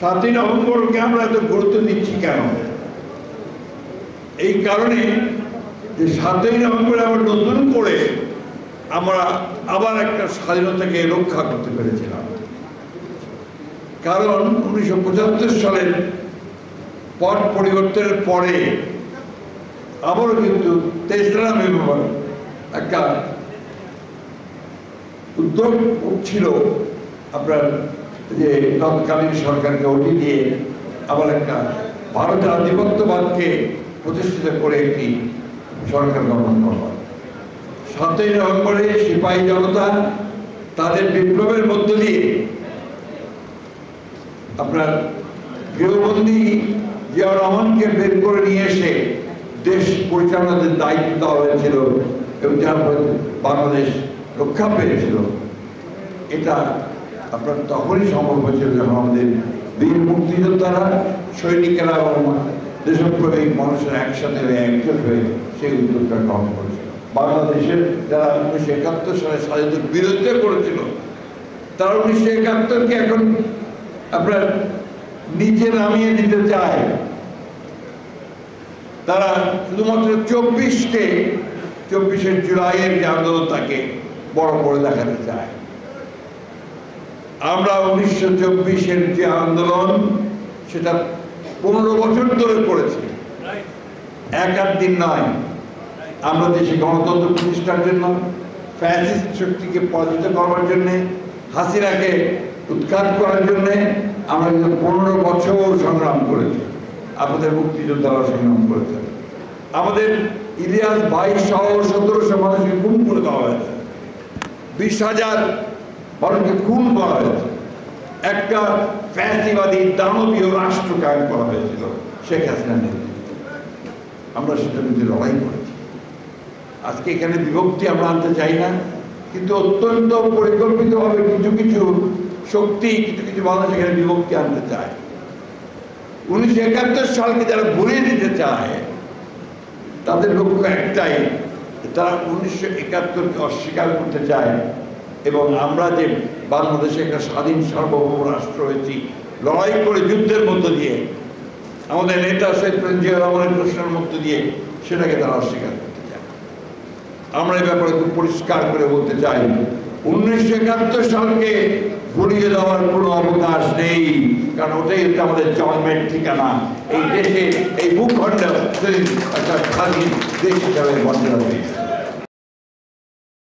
7ই নভেম্বরকে আমরা এত গুরুত্ব দিচ্ছি কেন? এই কারণে যে 7ই নভেম্বরে আমরা নতুন করে আমরা আবার একটা স্বাধীনতাকে রক্ষা করতে পেরেছিলাম। কারণ 1975 সালের পট পরিবর্তনের পরে আবারও কিন্তু 23 নভেম্বর একটা উদ্যোগ ছিল আপনার যে তৎকালীন সরকারকে ওটি দিয়ে আবার একটা ভারতের আধিপত্যবাদকে প্রতিষ্ঠিত করে একটি সরকার গঠন করা। 7ই নভেম্বরে সিপাহী জনতা তাদের বিপ্লবের মধ্য দিয়ে আপনার গৃহবন্দী জিয়াউর রহমানকে বের করে নিয়ে এসে দেশ পরিচালনার দায়িত্ব দেওয়া হয়েছিল এবং যার ফলে বাংলাদেশ রক্ষা পেয়েছিল। এটা আপনার তখনই সম্ভব হয়েছিল যখন আমাদের বীর মুক্তিযোদ্ধারা, সৈনিকেরা এবং দেশপ্রেমিক মানুষের একসাথে হয়ে একজোট হয়ে সেই উদ্যোগটা গ্রহণ করেছিল। বাংলাদেশের যারা 1971 সালে স্বাধীনতার বিরুদ্ধে করেছিল তারা 1971কে এখন আপনার নিচে নামিয়ে দিতে চায়। তারা শুধুমাত্র 24শে জুলাইয়ের যে আন্দোলন তাকে বড় করে দেখাতে চায়। আমরা 1924-এর যে আন্দোলন সেটা 15 বছর ধরে করেছি, এক আধ দিন নয়। আমরা দেশে গণতন্ত্র প্রতিষ্ঠার জন্য, ফ্যাসিস্ট শক্তিকে পরাজিত করবার জন্যে, হাসিনাকে উৎখাত করার জন্যে আমরা কিন্তু 15 বছর সংগ্রাম করেছি। আমাদের মুক্তিযোদ্ধারা সংগ্রাম করেছে। আমাদের ইলিয়াস ভাই সহ 1700 মানুষকে খুন করে দেওয়া হয়েছে, 20,000 মানুষকে খুন করা হয়েছে। একটা ফ্যাসিবাদী দানবীয় রাষ্ট্র কায়েম করা হয়েছিল শেখ হাসিনার নেতৃত্বে। আমরা সেটা কিন্তু লড়াই করেছি। আজকে এখানে বিভক্তি আমরা আনতে চাই না, কিন্তু অত্যন্ত পরিকল্পিতভাবে কিছু কিছু শক্তি, কিছু কিছু মানুষ এখানে বিভক্তি আনতে চায়। 1971 সালকে যারা ভুলিয়ে দিতে চায় তাদের লক্ষ্য একটাই, তারা 1971কে অস্বীকার করতে চায় এবং আমরা যে বাংলাদেশে একটা স্বাধীন সার্বভৌম রাষ্ট্র হয়েছি লড়াই করে যুদ্ধের মধ্য দিয়ে, আমাদের নেতা শহীদ প্রেসিডেন্ট জিয়াউর রহমানের প্রশ্নের মধ্য দিয়ে, সেটাকে তারা অস্বীকার করতে চায়। আমরা এই ব্যাপারে খুব পরিষ্কার করে বলতে চাই, 1971 সালকে ভুলিয়ে দেওয়ার কোনো অবকাশ নেই, কারণ ওটাই হচ্ছে আমাদের জন্মের ঠিকানা। এই দেশে, এই ভূখণ্ড একটা স্বাধীন দেশ হিসাবে মর্যাদা পেয়েছে।